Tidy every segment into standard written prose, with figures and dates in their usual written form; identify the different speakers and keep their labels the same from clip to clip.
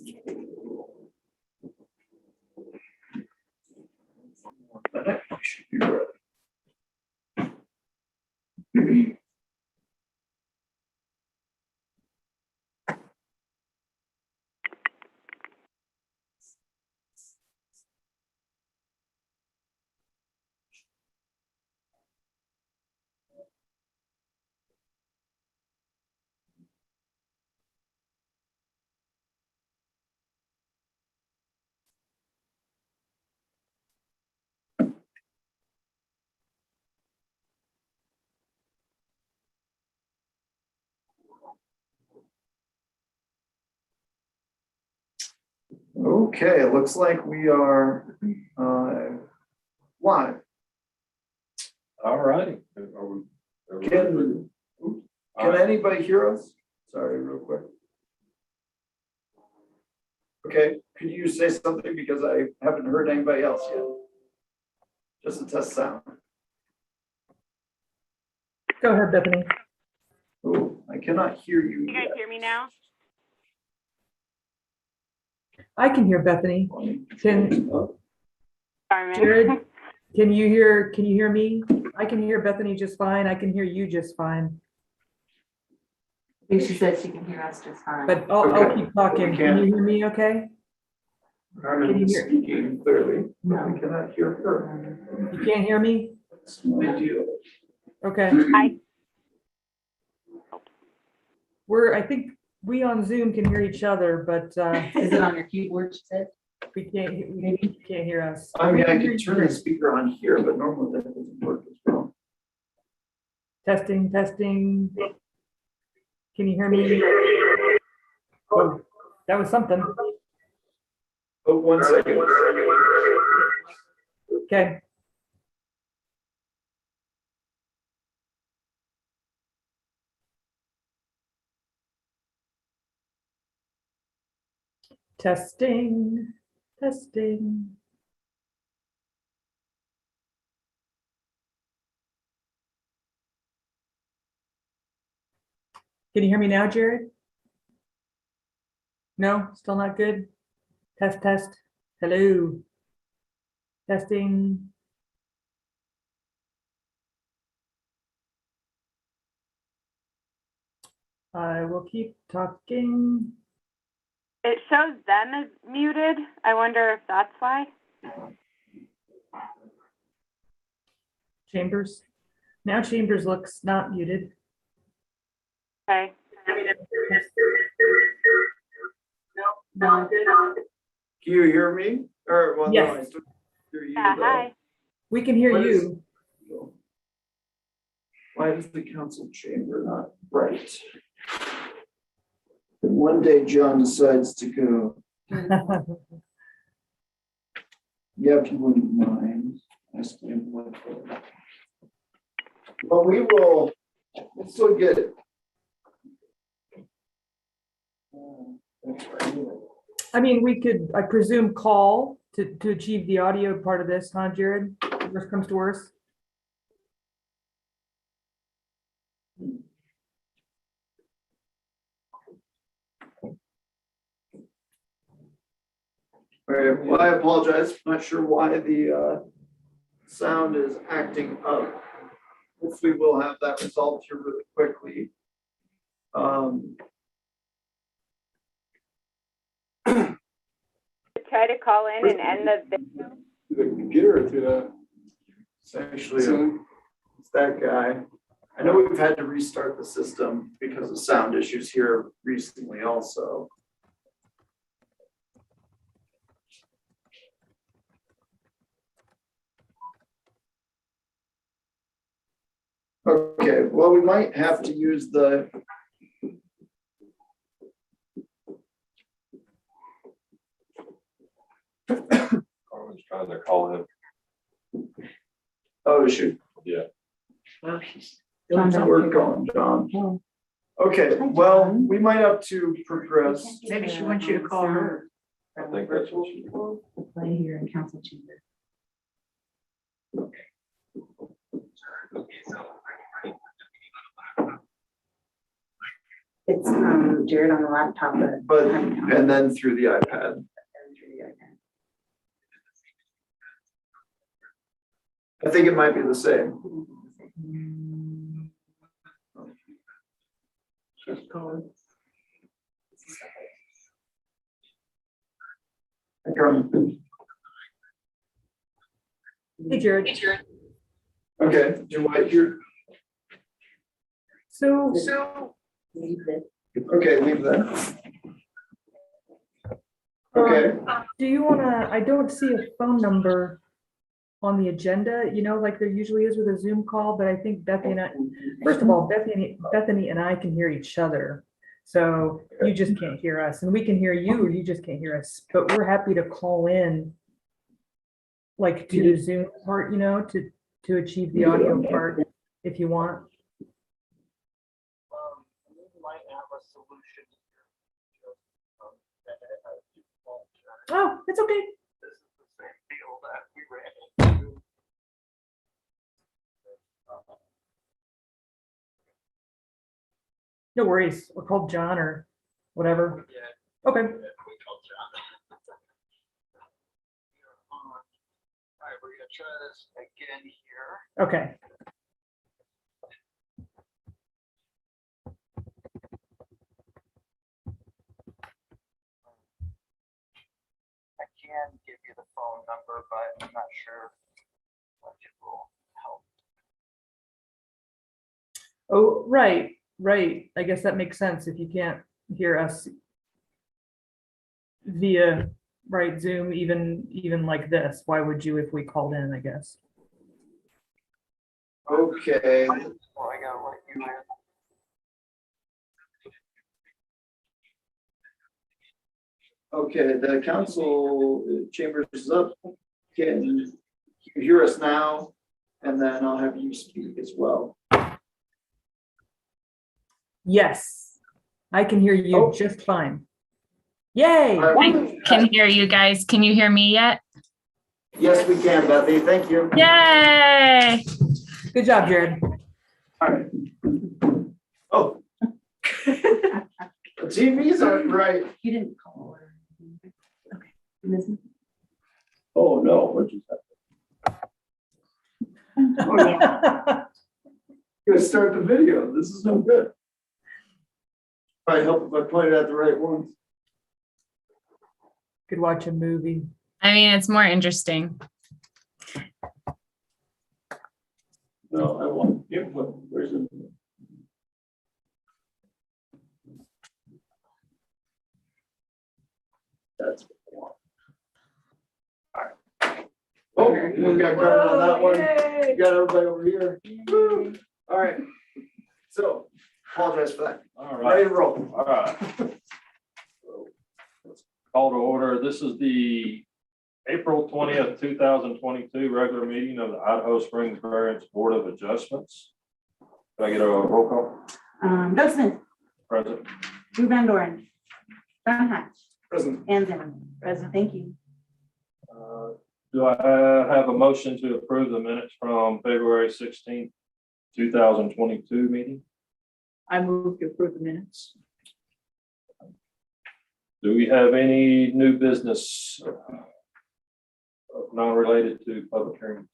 Speaker 1: Should be ready. Okay, it looks like we are live.
Speaker 2: All righty.
Speaker 1: Can anybody hear us? Sorry, real quick. Okay, could you say something because I haven't heard anybody else yet? Just a test sound.
Speaker 3: Go ahead, Bethany.
Speaker 1: Oh, I cannot hear you.
Speaker 4: You guys hear me now?
Speaker 3: I can hear Bethany. Can
Speaker 4: Sorry, man.
Speaker 3: Jared, can you hear me? I can hear Bethany just fine. I can hear you just fine.
Speaker 5: I think she said she can hear us just fine.
Speaker 3: But I'll
Speaker 1: Okay.
Speaker 3: keep talking.
Speaker 1: We
Speaker 3: Can
Speaker 1: can't.
Speaker 3: you hear me okay?
Speaker 1: Carmen
Speaker 3: you
Speaker 1: is
Speaker 3: hear-
Speaker 1: speaking clearly.
Speaker 5: No.
Speaker 1: I cannot hear her.
Speaker 3: You can't hear me?
Speaker 1: That's my deal.
Speaker 3: Okay.
Speaker 4: I
Speaker 3: I think we on Zoom can hear each other, but
Speaker 5: Is it on your keyboard, she said?
Speaker 3: we can't hear us.
Speaker 1: I mean, I
Speaker 3: We
Speaker 1: can
Speaker 3: hear
Speaker 1: turn
Speaker 3: you.
Speaker 1: the speaker on here, but normally that doesn't work as well.
Speaker 3: Testing. Can you hear me? Oh, that was something.
Speaker 1: Oh, 1 second.
Speaker 3: Okay. Testing. Can you hear me now, Jared? No, still not good. Test. Hello. Testing. I will keep talking.
Speaker 4: it shows them as muted. I wonder if that's why.
Speaker 3: Chambers. Now Chambers looks not muted.
Speaker 4: Okay.
Speaker 5: No.
Speaker 1: Can you hear me? Or, well, no,
Speaker 3: Yes.
Speaker 1: I still hear you.
Speaker 4: Yeah,
Speaker 1: though.
Speaker 4: hi.
Speaker 3: We can hear
Speaker 1: What is-
Speaker 3: you.
Speaker 1: Why is the council chamber not right? And one day John decides to go, yeah, if you wouldn't mind, ask him what. But we'll still get it. That's right.
Speaker 3: I mean, we could, I presume, call to achieve the audio part of this, huh, Jared? Worst comes to worst.
Speaker 1: All right, well, I apologize. Not sure why the sound is acting up. Hopefully we'll have that resolved here really quickly.
Speaker 4: Try to call in and end the video.
Speaker 2: The computer through the
Speaker 1: It's actually,
Speaker 2: Zoom.
Speaker 1: it's that guy. I know we've had to restart the system because of sound issues here recently also. Okay, well, we might have to use the,
Speaker 2: Carmen's trying to call in.
Speaker 1: oh, shoot.
Speaker 2: Yeah.
Speaker 1: How's work going, John? Okay, well, we might have to progress.
Speaker 5: Maybe she wants you to call her.
Speaker 2: I think that's what she.
Speaker 5: To play here in council chamber. It's Jared on the laptop,
Speaker 1: but, and then through the iPad. I think it might be the same.
Speaker 3: Hey, Jared.
Speaker 1: Okay, do you want your,
Speaker 3: So,
Speaker 1: okay, leave that. Okay,
Speaker 3: do you wanna, I don't see a phone number on the agenda, you know, like there usually is with a Zoom call, but I think Bethany and I, first of all, Bethany and I can hear each other. So you just can't hear us, and we can hear you, or you just can't hear us, but we're happy to call in like to the Zoom part, you know, to achieve the audio part if you want.
Speaker 6: We might have a solution.
Speaker 3: Oh, it's okay.
Speaker 6: This is the same deal that we ran into.
Speaker 3: No worries. Or call John or whatever.
Speaker 6: Yeah.
Speaker 3: Okay.
Speaker 6: We called John. All right, we're gonna try this again here.
Speaker 3: Okay.
Speaker 6: I can give you the phone number, but I'm not sure what it will help.
Speaker 3: Oh, right, right. I guess that makes sense if you can't hear us via, right, Zoom, even like this. Why would you if we called in, I guess?
Speaker 1: okay.
Speaker 6: Well, I gotta let you in.
Speaker 1: Okay, the council chambers is up. Can you hear us now? And then I'll have you speak as well.
Speaker 3: Yes, I can hear you
Speaker 1: Oh.
Speaker 3: just fine. Yay!
Speaker 1: All right.
Speaker 7: I can hear you guys. Can you hear me yet?
Speaker 1: Yes, we can, Bethany. Thank you.
Speaker 7: Yay!
Speaker 3: Good job, Jared.
Speaker 1: All right. Oh. The TVs aren't right.
Speaker 5: You didn't call her. Okay. Listen.
Speaker 2: Oh, no, what just happened?
Speaker 5: Oh, yeah.
Speaker 1: Gonna start the video. This is no good. Probably help if I pointed at the right ones.
Speaker 3: Could watch a movie.
Speaker 7: I mean, it's more interesting.
Speaker 2: No, I want input. Where's it?
Speaker 1: That's what I want. All right. Oh, we got Carmen on that one.
Speaker 3: Yay!
Speaker 1: You got everybody over here. Woo. All right. So, apologize for that.
Speaker 2: All
Speaker 1: Ready
Speaker 2: right,
Speaker 1: to roll.
Speaker 2: all right. So, let's call to order. This is the April 20th, 2022 regular meeting of the Idaho Springs Variance Board of Adjustments. Can I get a roll call?
Speaker 5: Doug Smith,
Speaker 2: Present.
Speaker 5: Drew Van Doren, John Hatch,
Speaker 1: Present.
Speaker 5: Ann Zimmerman. President, thank you.
Speaker 2: Do I have a motion to approve the minutes from February 16th, 2022 meeting?
Speaker 3: I move to approve the minutes.
Speaker 2: Do we have any new business non-related to public hearings?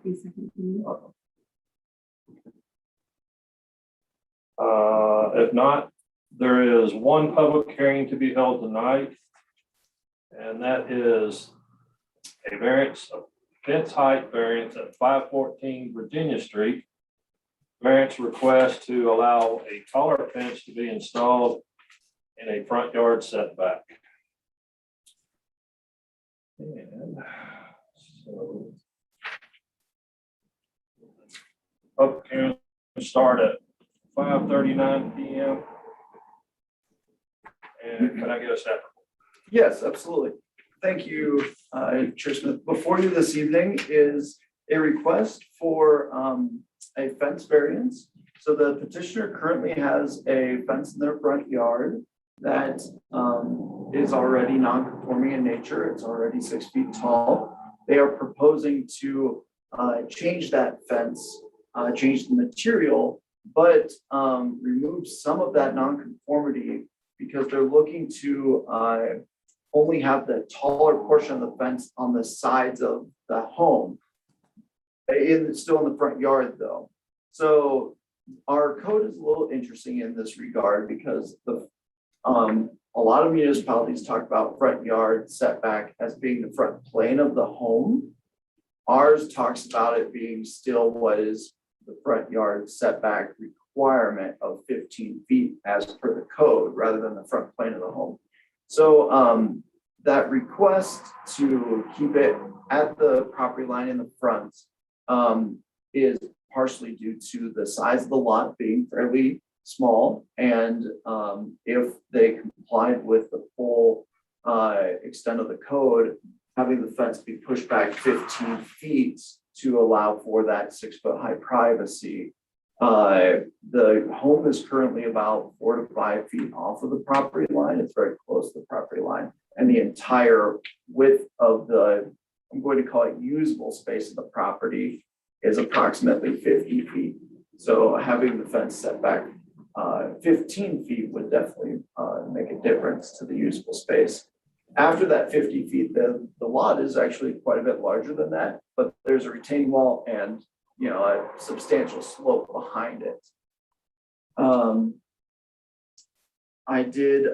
Speaker 5: Please second, please.
Speaker 2: If not, there is one public hearing to be held tonight. And that is a variance, a fence height variance at 514 Virginia Street. Variance request to allow a taller fence to be installed in a front yard setback. And so public hearing will start at 5:39 p.m. And can I get a second?
Speaker 1: Yes, absolutely. Thank you, Chair Smith. Before you this evening is a request for a fence variance. So the petitioner currently has a fence in their front yard that is already non-conforming in nature. It's already 6 feet tall. They are proposing to change that fence, change the material but remove some of that nonconformity because they're looking to only have the taller portion of the fence on the sides of the home. Still in the front yard though. So our code is a little interesting in this regard because a lot of municipalities talk about front yard setback as being the front plane of the home. Ours talks about it being still what is the front yard setback requirement of 15 feet as per the code, rather than the front plane of the home. So that request to keep it at the property line in the front is partially due to the size of the lot being fairly small. And if they complied with the full extent of the code, having the fence be pushed back 15 feet to allow for that 6-foot high privacy. The home is currently about 4 to 5 feet off of the property line. It's very close to the property line. And the entire width of the, I'm going to call it usable space of the property, is approximately 50 feet. So having the fence set back 15 feet would definitely make a difference to the usable space. After that 50 feet, the lot is actually quite a bit larger than that, but there's a retaining wall and a substantial slope behind it. I did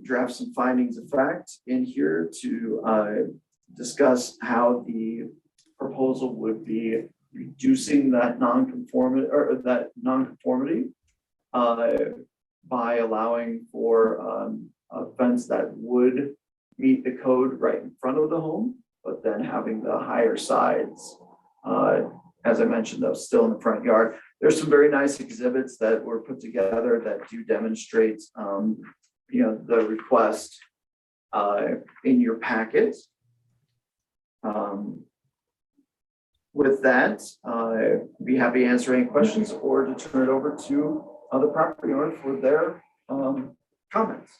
Speaker 1: draft some findings of fact in here to discuss how the proposal would be reducing that nonconformity by allowing for a fence that would meet the code right in front of the home, but then having the higher sides, as I mentioned, though, still in the front yard. There's some very nice exhibits that were put together that do demonstrate, the request in your packet. With that, I'd be happy to answer any questions or to turn it over to the property owner for their comments.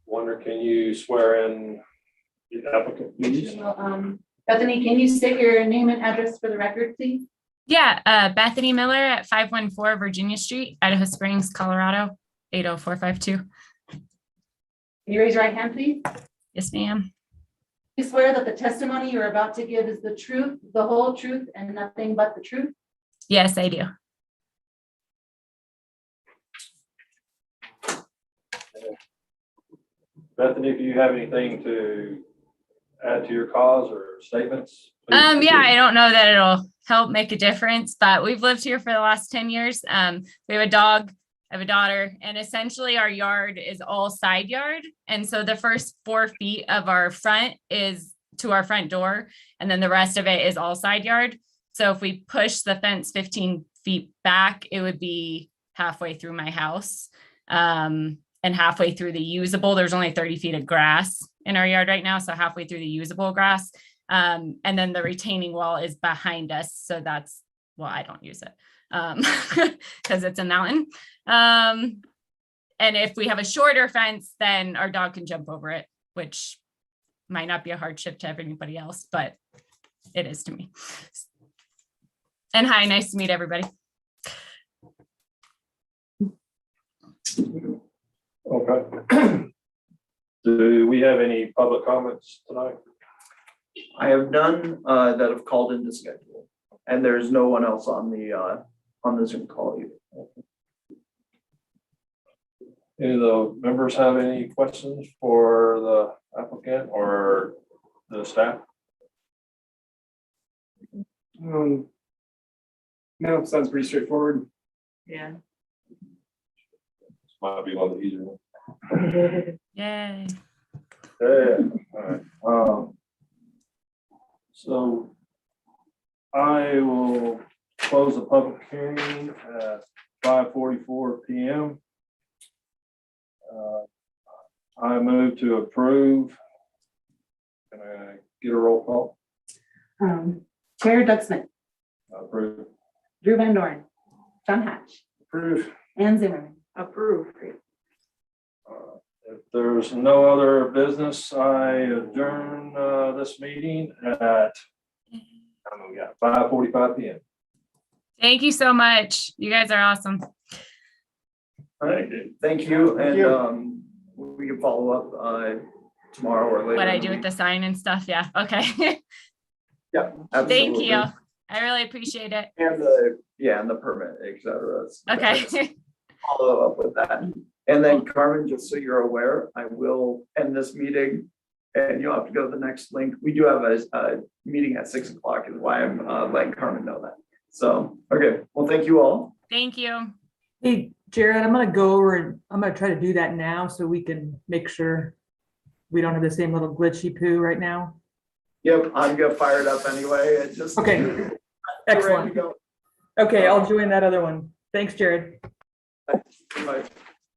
Speaker 2: Wonder, can you swear in the applicant, please?
Speaker 5: Bethany, can you state your name and address for the record, please?
Speaker 7: Yeah, Bethany Miller at 514 Virginia Street, Idaho Springs, Colorado, 80452.
Speaker 5: Can you raise your right hand, please?
Speaker 7: Yes, ma'am.
Speaker 5: You swear that the testimony you're about to give is the truth, the whole truth, and nothing but the truth?
Speaker 7: Yes, I do.
Speaker 2: Bethany, if you have anything to add to your cause or statements? please
Speaker 7: Yeah,
Speaker 2: proceed.
Speaker 7: I don't know that it'll help make a difference, but we've lived here for the last 10 years. We have a dog, I have a daughter, and essentially our yard is all side yard. And so the first 4 feet of our front is to our front door, and then the rest of it is all side yard. So if we push the fence 15 feet back, it would be halfway through my house. And halfway through the usable, there's only 30 feet of grass in our yard right now. So halfway through the usable grass. And then the retaining wall is behind us. So that's, well, I don't use it because it's a mountain. And if we have a shorter fence, then our dog can jump over it, which might not be a hardship to anybody else, but it is to me. And hi, nice to meet everybody.
Speaker 2: Okay. Do we have any public comments tonight?
Speaker 1: I have none that have called into schedule, and there's no one else on the Zoom call either.
Speaker 2: Any of the members have any questions for the applicant or the staff?
Speaker 8: No, sounds pretty straightforward.
Speaker 5: Yeah.
Speaker 2: This might be one of the easier ones.
Speaker 7: Yay.
Speaker 2: Yeah, all right. So I will close the public hearing at 5:44 p.m. I move to approve. Can I get a roll call?
Speaker 5: Chair Doug Smith,
Speaker 2: Approve.
Speaker 5: Drew Van Dorn, John Hatch,
Speaker 2: Approve.
Speaker 5: Ann Zimmerman.
Speaker 3: Approve.
Speaker 2: If there's no other business, I adjourn this meeting at 5:45 p.m.
Speaker 7: Thank you so much. You guys are awesome.
Speaker 1: All right, thank you,
Speaker 8: Thank
Speaker 1: and
Speaker 8: you.
Speaker 1: we can follow up tomorrow or later.
Speaker 7: What I
Speaker 1: in the
Speaker 7: do with
Speaker 1: week.
Speaker 7: the sign and stuff. Yeah. Okay.
Speaker 1: Yeah,
Speaker 7: Thank
Speaker 1: absolutely.
Speaker 7: you. I really appreciate it.
Speaker 1: And the permit, et cetera.
Speaker 7: Okay.
Speaker 1: Follow up with that. And then Carmen, just so you're aware, I will end this meeting and you'll have to go to the next link. We do have a meeting at 6 o'clock is why I'm letting Carmen know that. So, okay, well, thank you all.
Speaker 7: Thank you.
Speaker 3: Hey, Jared, I'm gonna go over and I'm gonna try to do that now so we can make sure we don't have the same little glitchy poo right now.
Speaker 1: Yep, I'm gonna fire it up anyway and just.
Speaker 3: Okay,
Speaker 1: Ready to
Speaker 3: excellent.
Speaker 1: go.
Speaker 3: Okay, I'll join that other one. Thanks, Jared.
Speaker 1: Bye.